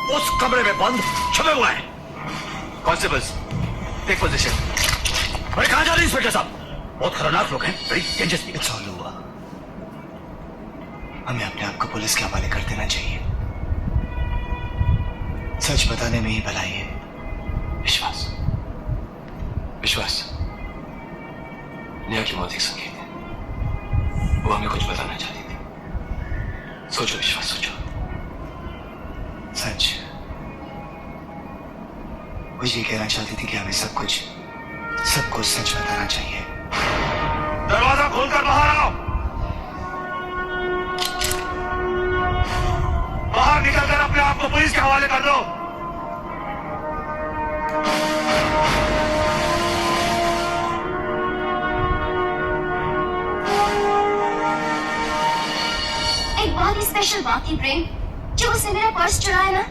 उस कमरे में बंद छुपे हुए हैं। Constables, take position. अरे कहां जा रहे हैं इंस्पेक्टर साहब? बहुत खतरनाक लोग हैं, very dangerous. It's all over. हमें अपने आप को पुलिस के हवाले कर देना चाहिए। सच बताने में ही भलाई है। विश्वास, विश्वास नेहा की मौत एक संकेत है। वो हमें कुछ बताना चाहती थी। सोचो विश्वास, सोचो। सच, वो ये कहना चाहती थी कि हमें सबको सच बताना चाहिए। दरवाजा खोलकर बाहर आओ। बाहर निकलकर अपने आप को पुलिस के हवाले कर दो। एक बहुत ही स्पेशल बात थी प्रेम। जब उसने मेरा पर्स चुराया ना,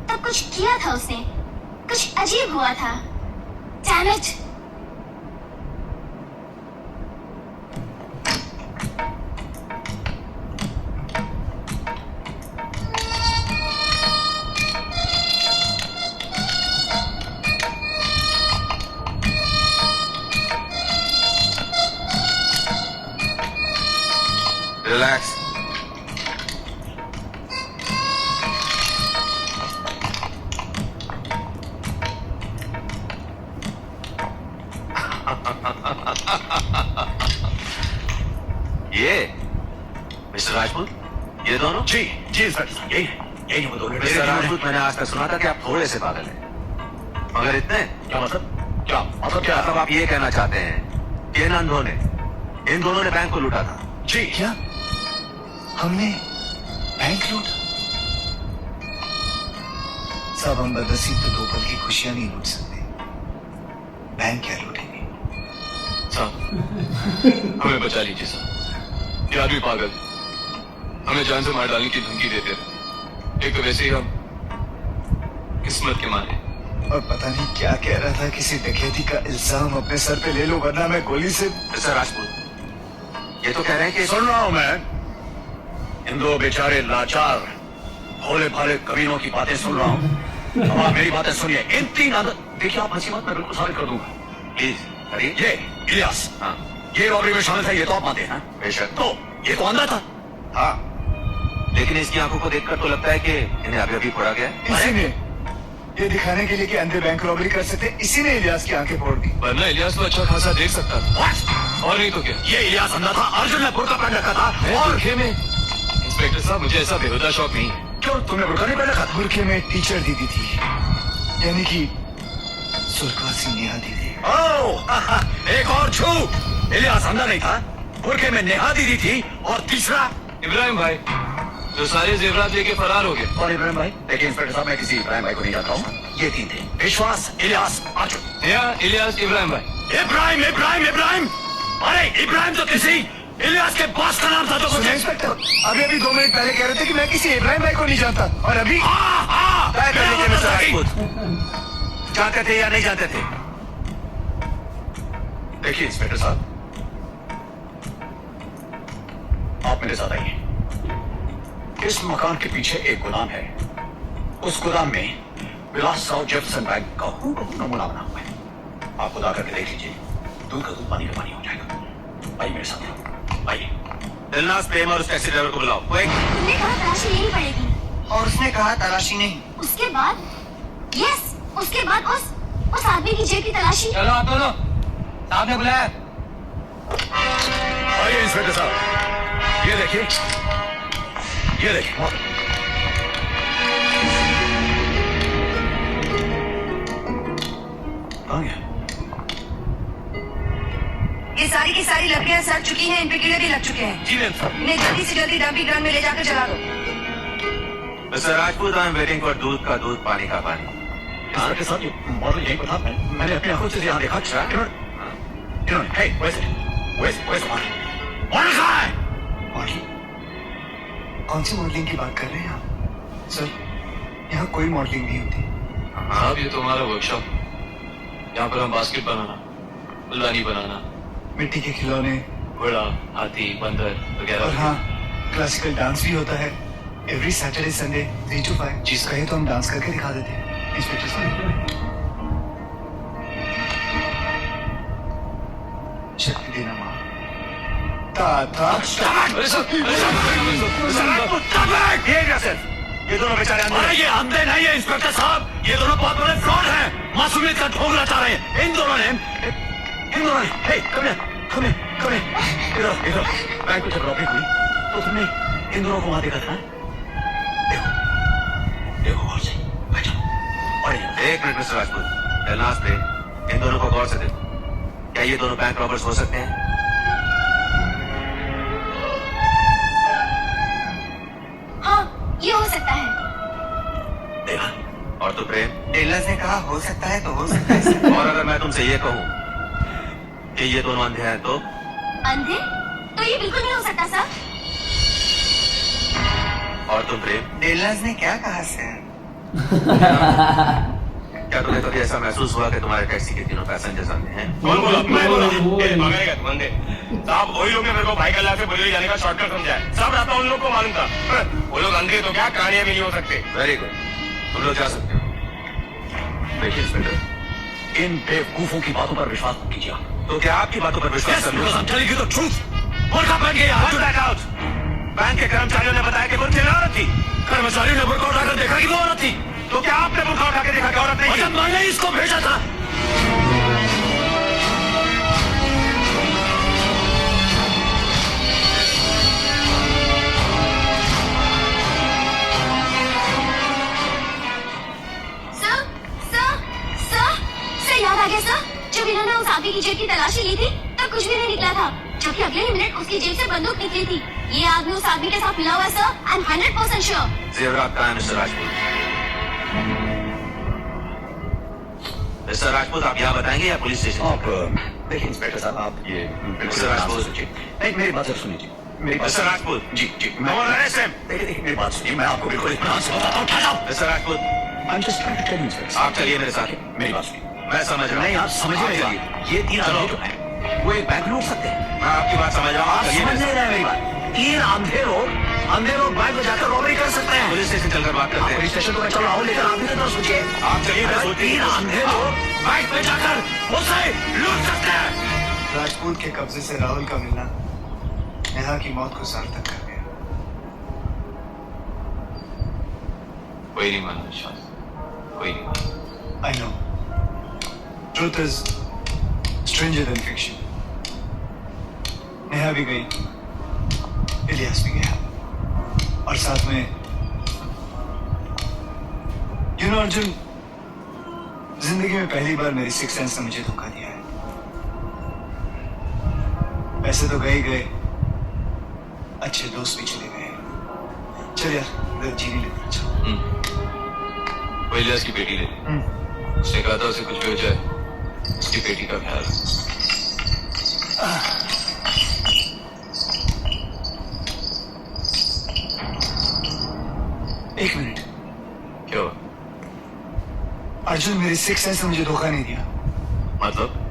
तब कुछ किया था उसने, कुछ अजीब हुआ था। Damn it! रिलैक्स। ये मिस्टर राजपूत, ये दोनों? जी जी इंस्पेक्टर साहब, यही वो दोनों। मिस्टर राजपूत, मैंने आज तक सुना था कि आप थोड़े से पागल हैं, मगर इतने? क्या मतलब? क्या मतलब आप ये कहना चाहते हैं कि इन दोनों ने बैंक को लूटा था? जी। क्या हमने बैंक लूटा? सब हम बदनसीब तो 2 पल की खुशियां नहीं लूट सकते, बैंक क्या लूटेंगे? साहब हमें बचा लीजिए साहब, ये आदमी पागल, हमें जान से मार डालने की धमकी देते हैं। एक तो वैसे ही हम किस्मत के मारे। और पता नहीं क्या कह रहा था, किसी डकैती का इल्जाम अपने सर पे ले लो वरना मैं गोली से। मिस्टर राजपूत, ये तो कह रहे हैं कि सुन रहा हूं मैं, इन दो बेचारे लाचार भोले भाले कमीनों की बातें सुन रहा हूं। अब आप मेरी बातें सुनिए। इन 3 देखिए, आप हंसी मत, मैं बिल्कुल साबित कर दूंगा। प्लीज अरे ये इलियास, हाँ, ये रॉबरी में शामिल था, ये तो आप मानते हैं? बेशक। तो ये तो अंधा था। हाँ, लेकिन इसकी आंखों को देखकर तो लगता है कि इन्हें अभी अभी फोड़ा गया। इसी ने ये दिखाने के लिए कि अंधे बैंक रॉबरी कर सकते, इसी ने इलियास की आंखें फोड़ दी। वरना इलियास तो अच्छा खासा देख सकता था। What? और नहीं तो क्या, ये इलियास अंधा था, अर्जुन ने बुर्का पहन रखा था। और बुरखे में? इंस्पेक्टर साहब, मुझे ऐसा बेहुदा शौक नहीं है। क्यों, तुमने बुर्का नहीं पहन रखा था? बुरखे में टीचर दीदी थी, यानी कि स्वर्गवासी नेहा दीदी। ओह, एक और छू। इलियास अंधा नहीं था, बुर्के में नेहा दीदी थी, और तीसरा इब्राहिम भाई, जो सारे जेवरात लेके फरार हो गए। और इब्राहिम भाई? देखिए इंस्पेक्टर साहब, मैं किसी इब्राहिम भाई को नहीं जानता हूँ। ये 3 थे, विश्वास, इलियास, अर्जुन। नेहा, इलियास, इब्राहिम भाई। इब्राहिम इब्राहिम इब्राहिम, अरे इब्राहिम तो किसी इलियास के बॉस का नाम था। तो सुनिए इंस्पेक्टर, अभी 2 मिनट पहले कह रहे थे कि मैं किसी इब्राहिम भाई को नहीं जानता, और अभी तय कर लीजिए मिस्टर राजपूत, जानते थे या नहीं जानते थे? देखिए इंस्पेक्टर साहब, आप मेरे साथ आइए। इस मकान के पीछे एक गोदाम है। उस गोदाम में विलास राव जेफरसन बैंक का हूबहू नमूना बना हुआ है। आप खुद आकर के देख लीजिए, दूध का दूध, पानी का पानी हो जाएगा। आइए मेरे साथ, आइए। दिलनाज प्रेम और उस टैक्सी ड्राइवर को बुलाओ। तुमने कहा तलाशी लेनी पड़ेगी, और उसने कहा तलाशी नहीं। उसके बाद उसके बाद उस आदमी की जेब की तलाशी। चलो आप दोनों, साहब ने बुलाया। आइए इंस्पेक्टर साहब, ये देखिए, ये देखिए। आ गया। ये सारी की सारी लकड़ियां सड़ चुकी हैं, इन पे कीड़े भी लग चुके हैं। जी मैम साहब। इन्हें जल्दी से जल्दी डंपिंग ग्राउंड में ले जाकर जला दो। Mister Rajput, I am waiting for दूध का दूध, पानी का पानी। इंस्पेक्टर साहब, ये मॉडल यहीं पर था, मैंने अपनी आंखों से यहाँ देखा। इन्होंने, हे, where's the model? मॉडल कहाँ है? मॉडलिंग? कौन सी मॉडलिंग की बात कर रहे हैं आप? सर, यहाँ कोई मॉडलिंग नहीं होती। साहब, ये तो हमारा वर्कशॉप, यहाँ पर हम बास्केट बनाना, फुलदानी बनाना, मिट्टी के खिलौने, घोड़ा, हाथी, बंदर वगैरह। और हाँ, क्लासिकल डांस भी होता है। एवरी सैटरडे संडे 3 to 5 जी सर। कहे तो हम डांस करके दिखा देते हैं इंस्पेक्टर साहब। शक्ति देना माँ ताता। ये दोनों बेचारे अंधे। ये अंधे नहीं है इंस्पेक्टर साहब, ये दोनों बहुत बड़े फ्रॉड हैं, मासूमियत का ढोंग लगा रहे हैं। इन दोनों ने हे कम इधर बैंक में जब रॉबरी हुई तो तुमने इन दोनों को वहां देखा था? देखो गौर से, बैठो। और एक मिनट मिस्टर राजपूत, एलनास पे इन दोनों को गौर से देखो। क्या ये दोनों बैंक रॉबर्स हो सकते हैं? हाँ, ये हो सकता है। देखा? और तो प्रेम, टेलर ने कहा हो सकता है तो हो सकता है सर। और अगर मैं तुमसे ये कहूँ कि ये दोनों अंधे हैं तो? अंधे? तो ये बिल्कुल नहीं हो सकता सर। और तुम प्रेम, टेलर ने क्या कहा सर? क्या तुम्हें कभी ऐसा महसूस हुआ कि तुम्हारे टैक्सी के तीनों पैसेंजर्स अंधे हैं? कौन बोला? मैं बोला। ये भगाएगा तुम अंधे। साहब वही लोग ने मेरे को भाई कल्ला से बरेली जाने का शॉर्टकट समझाया। सब रास्ता उन लोग को मालूम था। वो लोग अंधे तो क्या कहानियां भी नहीं हो सकते। वेरी गुड, तुम लोग जा सकते हो। देखिए इंस्पेक्टर, इन बेवकूफों की बातों पर विश्वास मत कीजिए। तो क्या आपकी बातों पर विश्वास कर लूं? बैंक के कर्मचारियों ने बताया कि बुरखे में औरत थी। कर्मचारियों ने बुरखा उठाकर देखा कि वो औरत थी। तो क्या आपने बुरखा उठा के देखा कि औरत नहीं थी? मैंने इसको भेजा था। सर याद आ गया सर, जब इन्होंने उस आदमी की जेब की तलाशी ली थी तब कुछ भी नहीं निकला था, जबकि अगले ही मिनट उसकी जेब से बंदूक निकली थी। ये आदमी उस आदमी के साथ मिला हुआ है सर, आई एम 100% श्योर। जेवरात कहाँ है मिस्टर राजपूत? मिस्टर राजपूत, आप यहाँ बताएंगे या पुलिस स्टेशन? आप देखिए इंस्पेक्टर साहब, आप ये मिस्टर राजपूत सोचिए। नहीं, मेरी बात जरा सुनिए जी। मेरी बात मिस्टर राजपूत, जी देखिए मेरी बात सुनिए, मैं आपको बिल्कुल इत्मीनान से बताता हूँ। ठहराओ। Mister Rajput, I am just trying to tell you inspector. आप चलिए मेरे साथ। मेरी बात सुनिए। मैं समझ रहा हूँ। नहीं, आप समझ आप नहीं चलिए। रहे। ये तीन अंधे जो हैं, वो एक बैंक लूट सकते हैं। मैं आपकी बात समझ रहा हूँ। आप आप चलिए समझ मेरे नहीं साथ। रहे मेरी बात। तीन अंधे लोग बैंक में जाकर रॉबरी कर सकते हैं। पुलिस स्टेशन चलकर बात करते पुलिस हैं। स्टेशन तो मैं चल रहा हूँ, लेकिन आप भी तो सोचिए। आप चलिए, मैं सोचती तीन हूँ। अंधे लोग बैंक में जाकर उसे लूट सकते हैं। राजपूत के कब्जे से राहुल का मिलना नेहा की मौत को सार्थक कर गया। कोई नहीं मानता विश्वास, कोई नहीं मानता। I know. Truth is stranger than fiction. Neha भी गई, इलियास भी गया, और साथ में अर्जुन, जिंदगी में पहली बार मेरी सिक्स सेंस ने मुझे धोखा दिया है। पैसे तो गए ही गए, अच्छे दोस्त भी चले गए। चल यार, इधर जीनी लेते चल। वो इलियास की बेटी ने, उसने कहा था उसे कुछ भी हो जाए उसकी बेटी का ख्याल रखो। एक मिनट, क्या हुआ? अर्जुन, मेरी सिक्स सेंस ने मुझे धोखा नहीं दिया। मतलब?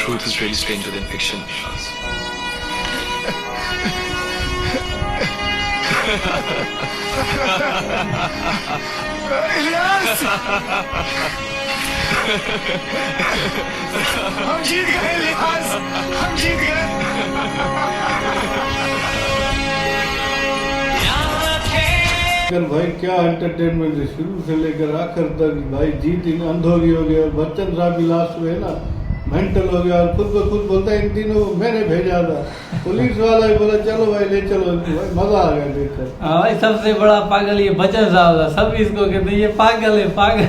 Truth is really stranger than fiction, Vishwas. Ilyas, हम जीत गए इलियास, हम जीत लेकिन भाई क्या एंटरटेनमेंट है, शुरू से लेकर आखिर तक। भाई जीत इन अंधों की हो गई और बच्चन साहब भी लास्ट में है ना मेंटल हो गया और खुद ब खुद बोलता है इन तीनों को मैंने भेजा था। पुलिस वाला भी बोला चलो भाई ले चलो, भाई मजा आ गया देखकर। हाँ भाई, सबसे बड़ा पागल ये बच्चन साहब था, सब इसको कहते ये पागल है पागल।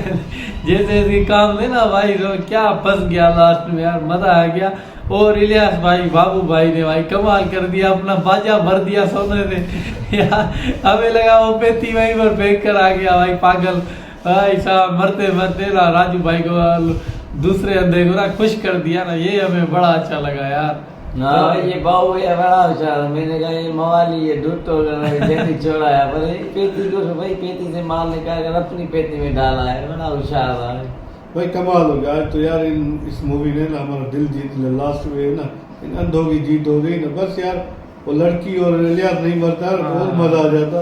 जैसे जैसे काम है ना भाई, तो क्या फंस गया लास्ट में यार, मजा आ गया। और इलियास भाई बाबू भाई ने भाई कमाल कर दिया, अपना बाजा भर दिया सोने से यार। हमें लगा वो पेटी वहीं पर फेंक कर आ गया भाई पागल। भाई साहब मरते मरते ना राजू भाई को दूसरे अंधे को ना खुश कर दिया ना, ये हमें बड़ा अच्छा लगा यार। हाँ भाई ये बाबू ये बड़ा होशियार, मैंने कहा ये मवाली ये ढूंढ तो जैसी छोड़ा है, पर ये पेटी को तो भाई पेटी से माल निकाल कर अपनी पेटी में डाला है, बड़ा होशियार है भाई। कमाल हो गया आज तो यार, इस मूवी ने ना हमारा दिल जीत लिया। लास्ट में ना इन अंधों की जीत हो गई ना, बस यार वो लड़की और इलियास नहीं मरता और मजा आ जाता।